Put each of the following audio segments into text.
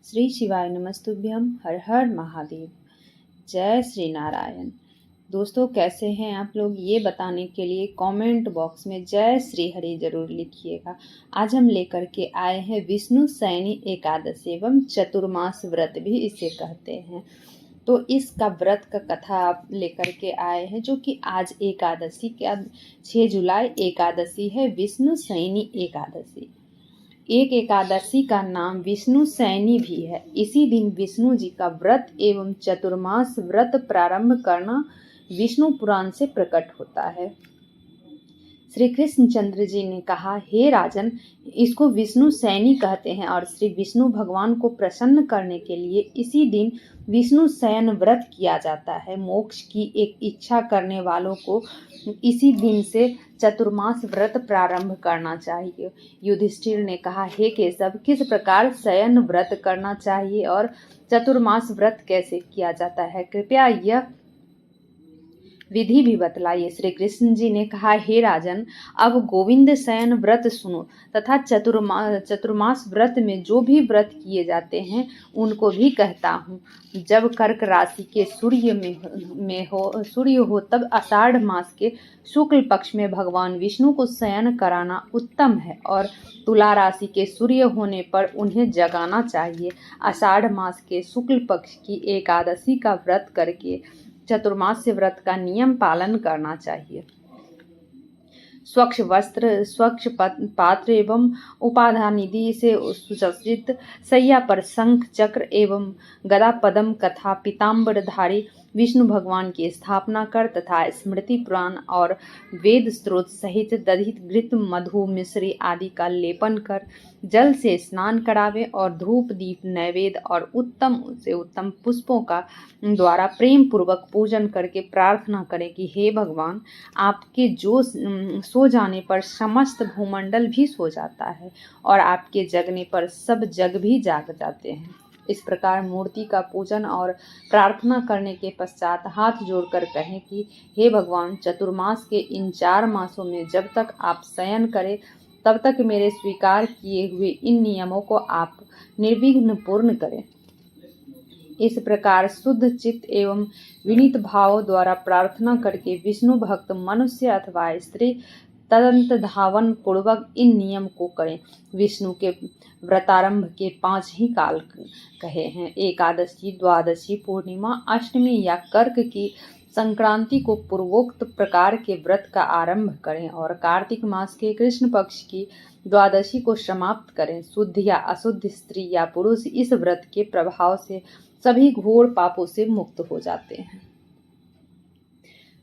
श्री शिवाय नमस्तुभ्यम। हर हर महादेव। जय श्री नारायण। दोस्तों, कैसे हैं आप लोग? ये बताने के लिए कमेंट बॉक्स में जय श्री हरि जरूर लिखिएगा। आज हम लेकर के आए हैं विष्णु शयनी एकादशी एवं चतुर्मास व्रत भी इसे कहते हैं। तो इसका व्रत का कथा आप लेकर के आए हैं, जो कि आज एकादशी के 6 जुलाई एकादशी है, विष्णु शयनी एकादशी। एक एकादशी का नाम विष्णु शयनी भी है। इसी दिन विष्णु जी का व्रत एवं चतुर्मास व्रत प्रारंभ करना विष्णु पुराण से प्रकट होता है। श्री कृष्णचंद्र जी ने कहा, हे राजन, इसको विष्णु शयनी कहते हैं और श्री विष्णु भगवान को प्रसन्न करने के लिए इसी दिन विष्णु शयन व्रत किया जाता है। मोक्ष की एक इच्छा करने वालों को इसी दिन से चतुर्मास व्रत प्रारंभ करना चाहिए। युधिष्ठिर ने कहा, हे केशव, किस प्रकार शयन व्रत करना चाहिए और चतुर्मास व्रत कैसे किया जाता है? कृपया यह विधि भी बतलाइए। श्री कृष्ण जी ने कहा, हे राजन, अब गोविंद शयन व्रत सुनो तथा चतुर्मास व्रत में जो भी व्रत किए जाते हैं उनको भी कहता हूँ। जब कर्क राशि के सूर्य हो तब आषाढ़ मास के शुक्ल पक्ष में भगवान विष्णु को शयन कराना उत्तम है और तुला राशि के सूर्य होने पर उन्हें जगाना चाहिए। आषाढ़ मास के शुक्ल पक्ष की एकादशी का व्रत करके चतुर्मास्य व्रत का नियम पालन करना चाहिए। स्वच्छ वस्त्र, स्वच्छ पात्र एवं उपाधानिधि से सुसज्जित शैया पर शंख चक्र एवं गदा पद्म कथा पीताम्बरधारी विष्णु भगवान की स्थापना कर तथा स्मृति पुराण और वेद स्त्रोत सहित दधित घृत मधु मिश्री आदि का लेपन कर जल से स्नान करावे और धूप दीप नैवेद्य और उत्तम से उत्तम पुष्पों का द्वारा प्रेम पूर्वक पूजन करके प्रार्थना करें कि हे भगवान, आपके जो सो जाने पर समस्त भूमंडल भी सो जाता है और आपके जगने पर सब जग भी जाग जाते हैं। इस प्रकार मूर्ति का पूजन और प्रार्थना करने के पश्चात हाथ जोड़कर कहें कि हे भगवान, चतुर्मास के इन 4 मासों में जब तक आप शयन करें तब तक मेरे स्वीकार किए हुए इन नियमों को आप निर्विघ्न पूर्ण करें। इस प्रकार शुद्ध चित्त एवं विनीत भाव द्वारा प्रार्थना करके विष्णु भक्त मनुष्य अथवा स्त्री तदंत धावन पूर्वक इन नियम को करें। विष्णु के व्रतारंभ के 5 ही काल कहे हैं। एकादशी, द्वादशी, पूर्णिमा, अष्टमी या कर्क की संक्रांति को पूर्वोक्त प्रकार के व्रत का आरंभ करें और कार्तिक मास के कृष्ण पक्ष की द्वादशी को समाप्त करें। शुद्ध या अशुद्ध स्त्री या पुरुष इस व्रत के प्रभाव से सभी घोर पापों से मुक्त हो जाते हैं।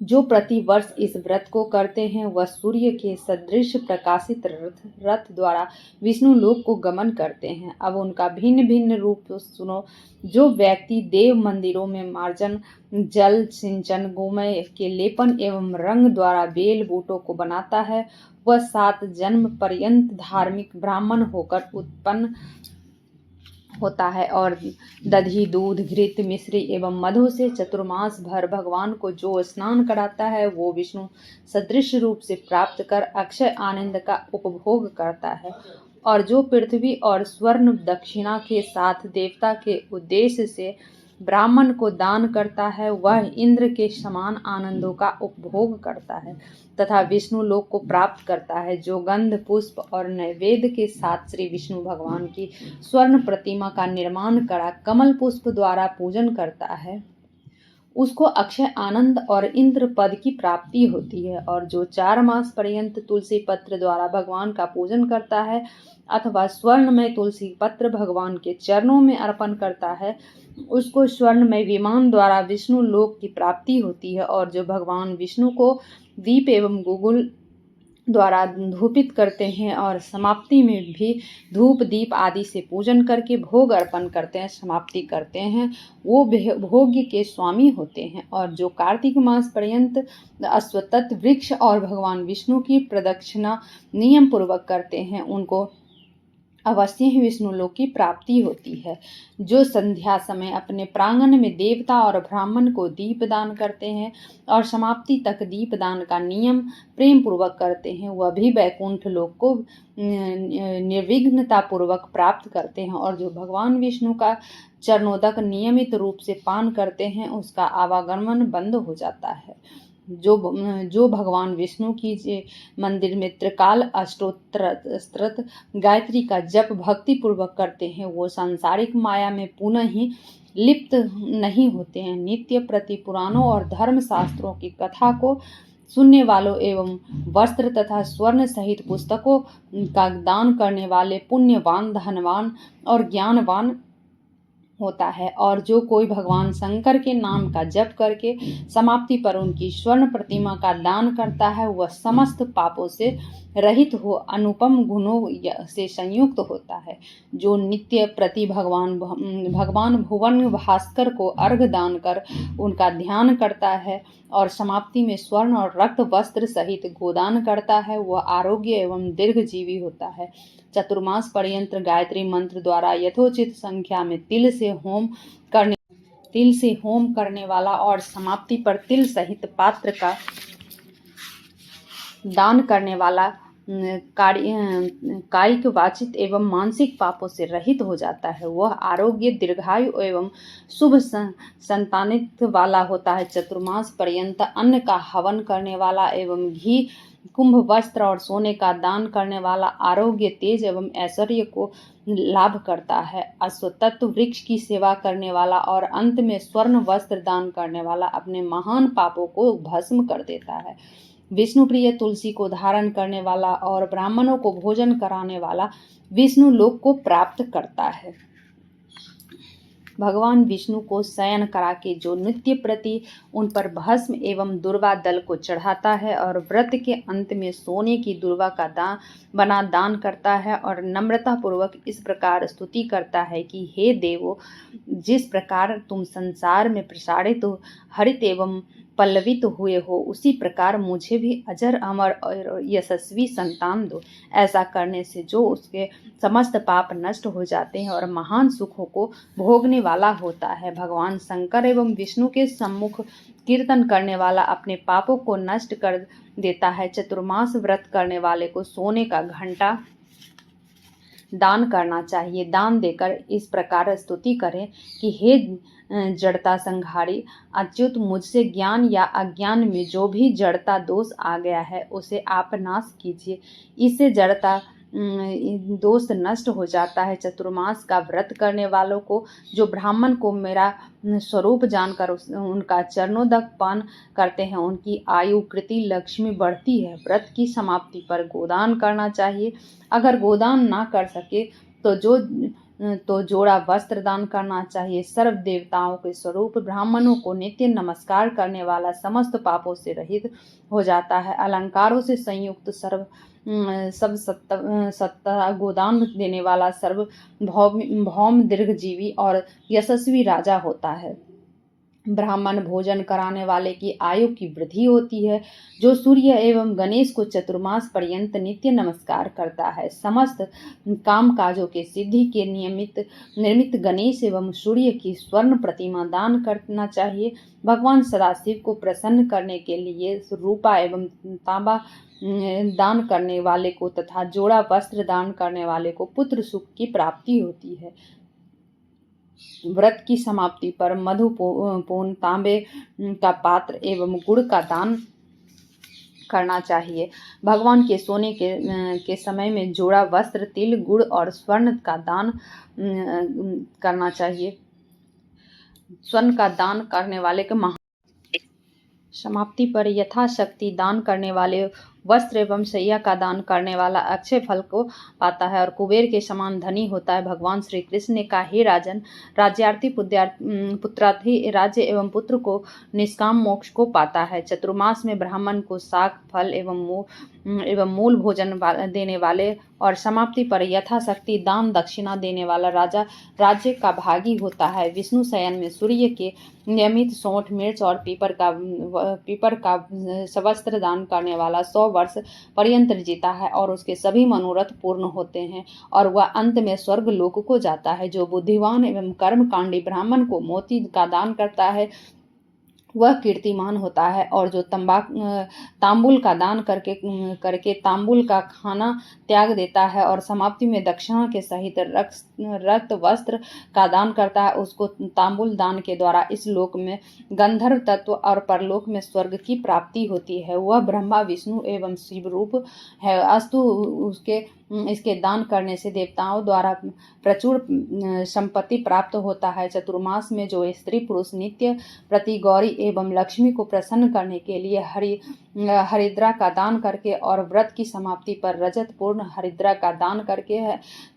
जो प्रति वर्ष इस व्रत को करते हैं वह सूर्य के सदृश प्रकाशित रथ द्वारा विष्णु लोक को गमन करते हैं। अब उनका भिन्न भिन्न रूप सुनो। जो व्यक्ति देव मंदिरों में मार्जन, जल सिंचन, गोमय के लेपन एवं रंग द्वारा बेल बूटों को बनाता है वह 7 जन्म पर्यंत धार्मिक ब्राह्मण होकर उत्पन्न होता है और दधी, दूध, घृत, मिश्री एवं मधु से चतुर्मास भर भगवान को जो स्नान कराता है वो विष्णु सदृश रूप से प्राप्त कर अक्षय आनंद का उपभोग करता है। और जो पृथ्वी और स्वर्ण दक्षिणा के साथ देवता के उद्देश्य से ब्राह्मण को दान करता है वह इंद्र के समान आनंदों का उपभोग करता है तथा विष्णु लोक को प्राप्त करता है। जो गंध, पुष्प और नैवेद्य के साथ श्री विष्णु भगवान की स्वर्ण प्रतिमा का निर्माण करा कमल पुष्प द्वारा पूजन करता है उसको अक्षय आनंद और इंद्र पद की प्राप्ति होती है। और जो 4 मास पर्यंत तुलसी पत्र द्वारा भगवान का पूजन करता है अथवा स्वर्ण में तुलसी पत्र भगवान के चरणों में अर्पण करता है उसको स्वर्ण में विमान द्वारा विष्णु लोक की प्राप्ति होती है। और जो भगवान विष्णु को दीप एवं गुगुल द्वारा धूपित करते हैं और समाप्ति में भी धूप दीप आदि से पूजन करके भोग अर्पण करते हैं, समाप्ति करते हैं, वो भोग्य के स्वामी होते हैं। और जो कार्तिक मास पर्यंत अश्वत्थ वृक्ष और भगवान विष्णु की प्रदक्षिणा नियम पूर्वक करते हैं उनको अवश्य ही विष्णुलोक की प्राप्ति होती है। जो संध्या समय अपने प्रांगण में देवता और ब्राह्मण को दीप दान करते हैं और समाप्ति तक दीप दान का नियम प्रेम पूर्वक करते हैं, वह भी वैकुंठ लोक को निर्विघ्नता पूर्वक प्राप्त करते हैं। और जो भगवान विष्णु का चरणोदक नियमित रूप से पान करते हैं, उसका आवागमन बंद हो जाता है। जो भगवान विष्णु की मंदिर में त्रिकाल अष्टोत्तर गायत्री का जप भक्ति पूर्वक करते हैं, वो सांसारिक माया में पुनः ही लिप्त नहीं होते हैं। नित्य प्रति पुराणों और धर्म शास्त्रों की कथा को सुनने वालों एवं वस्त्र तथा स्वर्ण सहित पुस्तकों का दान करने वाले पुण्यवान, धनवान और ज्ञानवान होता है। और जो कोई भगवान शंकर के नाम का जप करके समाप्ति पर उनकी स्वर्ण प्रतिमा का दान करता है, वह समस्त पापों से रहित हो अनुपम गुणों से संयुक्त होता है। जो नित्य प्रति भगवान भुवन भास्कर को अर्घ दान कर उनका ध्यान करता है और समाप्ति में स्वर्ण और रक्त वस्त्र सहित गोदान करता है, वह आरोग्य एवं दीर्घजीवी होता है। चतुर्मास पर्यंत गायत्री मंत्र द्वारा यथोचित संख्या में तिल से होम करने वाला और समाप्ति पर तिल सहित पात्र का दान करने वाला कायिक, वाचिक एवं मानसिक पापों से रहित हो जाता है। वह आरोग्य, दीर्घायु एवं शुभ संतानित्व वाला होता है। चतुर्मास पर्यंत अन्न का हवन करने वाला एवं घी, कुंभ, वस्त्र और सोने का दान करने वाला आरोग्य, तेज एवं ऐश्वर्य को लाभ करता है। अश्वत्थ वृक्ष की सेवा करने वाला और अंत में स्वर्ण वस्त्र दान करने वाला अपने महान पापों को भस्म कर देता है। विष्णु प्रिय तुलसी को धारण करने वाला और ब्राह्मणों को भोजन कराने वाला विष्णु लोक को प्राप्त करता है। भगवान विष्णु को शयन करा के जो नित्य प्रति उन पर भस्म एवं दुर्वा दल को चढ़ाता है और व्रत के अंत में सोने की दुर्वा का दान करता है और नम्रता पूर्वक इस प्रकार स्तुति करता है कि हे देवो, जिस प्रकार तुम संसार में प्रसारित हरित एवं पल्लवित हुए हो, उसी प्रकार मुझे भी अजर अमर और यशस्वी संतान दो। ऐसा करने से जो उसके समस्त पाप नष्ट हो जाते हैं और महान सुखों को भोगने वाला होता है। भगवान शंकर एवं विष्णु के सम्मुख कीर्तन करने वाला अपने पापों को नष्ट कर देता है। चतुर्मास व्रत करने वाले को सोने का घंटा दान करना चाहिए। दान देकर इस प्रकार स्तुति करें कि हे जड़ता संहारी अच्युत, मुझसे ज्ञान या अज्ञान में जो भी जड़ता दोष आ गया है उसे आप नाश कीजिए। इससे जड़ता दोष नष्ट हो जाता है। चतुर्मास का व्रत करने वालों को जो ब्राह्मण को मेरा स्वरूप जानकर उनका चरणोदक पान करते हैं, उनकी आयु, कृति, लक्ष्मी बढ़ती है। व्रत की समाप्ति पर गोदान करना चाहिए। अगर गोदान ना कर सके तो जोड़ा वस्त्र दान करना चाहिए। सर्व देवताओं के स्वरूप ब्राह्मणों को नित्य नमस्कार करने वाला समस्त पापों से रहित हो जाता है। अलंकारों से संयुक्त सब सत्ता गोदान देने वाला सर्व भौम दीर्घजीवी और यशस्वी राजा होता है। ब्राह्मण भोजन कराने वाले की आयु की वृद्धि होती है। जो सूर्य एवं गणेश को चतुर्मास पर्यंत नित्य नमस्कार करता है, समस्त काम काजों के सिद्धि के निर्मित गणेश एवं सूर्य की स्वर्ण प्रतिमा दान करना चाहिए। भगवान सदाशिव को प्रसन्न करने के लिए रूपा एवं तांबा दान करने वाले को तथा जोड़ा वस्त्र दान करने वाले को पुत्र सुख की प्राप्ति होती है। व्रत की समाप्ति पर मधु, पूर्ण, तांबे का पात्र एवं गुड़ का दान करना चाहिए। भगवान के सोने के समय में जोड़ा वस्त्र, तिल, गुड़ और स्वर्ण का दान करना चाहिए। स्वर्ण का दान करने वाले के समाप्ति पर यथाशक्ति दान करने वाले वस्त्र एवं शैया का दान करने वाला अक्षय फल को पाता है और कुबेर के समान धनी होता है। भगवान श्री कृष्ण ने कहा, हे राजन, राज्यार्थी पुत्रार्थी राज्य एवं पुत्र को निष्काम मोक्ष को पाता है। चतुर्मास में ब्राह्मण को शाक, फल एवं मूल भोजन देने वाले और समाप्ति पर यथाशक्ति दान दक्षिणा देने वाला राजा राज्य का भागी होता है। विष्णु शयन में सूर्य के नियमित सौंठ, मिर्च और पीपर का सवस्त्र दान करने वाला 100 वर्ष पर्यंत जीता है और उसके सभी मनोरथ पूर्ण होते हैं और वह अंत में स्वर्ग लोक को जाता है। जो बुद्धिमान एवं कर्मकांडी ब्राह्मण को मोती का दान करता है वह कीर्तिमान होता है और जो तांबुल का दान करके तांबुल का खाना त्याग देता है और समाप्ति में दक्षिणा के सहित रक्त वस्त्र का दान करता है उसको तांबुल दान के द्वारा इस लोक में गंधर्व तत्व और परलोक में स्वर्ग की प्राप्ति होती है। वह ब्रह्मा विष्णु एवं शिव रूप है। अस्तु इसके दान करने से देवताओं द्वारा प्रचुर संपत्ति प्राप्त होता है। चतुर्मास में जो स्त्री पुरुष नित्य प्रति गौरी एवं लक्ष्मी को प्रसन्न करने के लिए हरिद्रा का दान करके और व्रत की समाप्ति पर रजत पूर्ण हरिद्रा का दान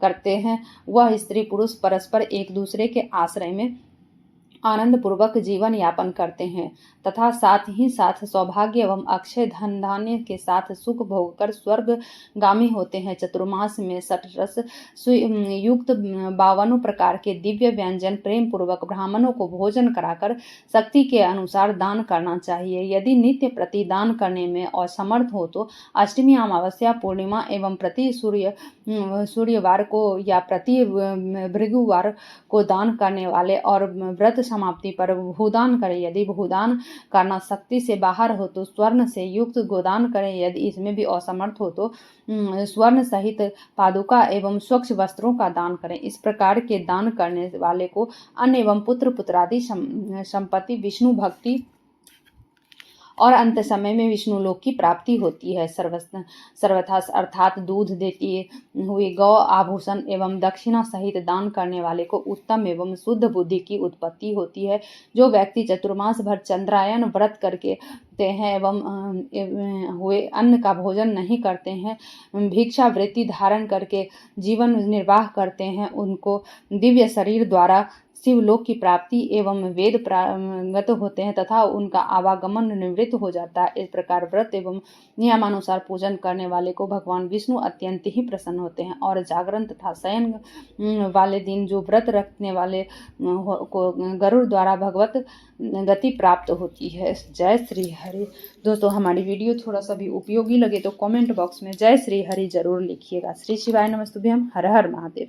करते हैं वह स्त्री पुरुष परस्पर एक दूसरे के आश्रय में आनंद पूर्वक जीवन यापन करते हैं तथा साथ ही साथ सौभाग्य एवं अक्षय धन धान्य के साथ सुख भोग कर स्वर्गगामी होते हैं। चतुर्मास में षट्रस युक्त 52 प्रकार के दिव्य व्यंजन प्रेम पूर्वक ब्राह्मणों को भोजन कराकर शक्ति के अनुसार दान करना चाहिए। यदि नित्य प्रति दान करने में असमर्थ हो तो अष्टमी, अमावस्या, पूर्णिमा एवं प्रति सूर्यवार को या प्रति भृगुवार को दान करने वाले और व्रत समाप्ति पर भूदान करें। यदि भूदान करना शक्ति से बाहर हो तो स्वर्ण से युक्त गोदान करें। यदि इसमें भी असमर्थ हो तो स्वर्ण सहित पादुका एवं स्वच्छ वस्त्रों का दान करें। इस प्रकार के दान करने वाले को अन्न एवं पुत्र पुत्रादि संपत्ति, विष्णु भक्ति और अंत समय में विष्णु लोक की प्राप्ति होती है। सर्वथा अर्थात दूध देती हुई गौ, आभूषण एवं दक्षिणा सहित दान करने वाले को उत्तम एवं शुद्ध बुद्धि की उत्पत्ति होती है। जो व्यक्ति चतुर्मास भर चंद्रायन व्रत करके हैं एवं हुए अन्न का भोजन नहीं करते हैं, भिक्षा वृत्ति धारण करके जीवन निर्वाह करते हैं, उनको दिव्य शरीर द्वारा शिवलोक की प्राप्ति एवं वेद प्रागत होते हैं तथा उनका आवागमन निवृत्त हो जाता है। इस प्रकार व्रत एवं नियमानुसार पूजन करने वाले को भगवान विष्णु अत्यंत ही प्रसन्न होते हैं और जागरण तथा शयन वाले दिन जो व्रत रखने वाले को गरुड़ द्वारा भगवत गति प्राप्त होती है। जय श्री हरि। दोस्तों हमारी वीडियो थोड़ा सा भी उपयोगी लगे तो कमेंट बॉक्स में जय श्री हरि जरूर लिखिएगा। श्री शिवाय नमस्तुभ्यम। हर हर महादेव।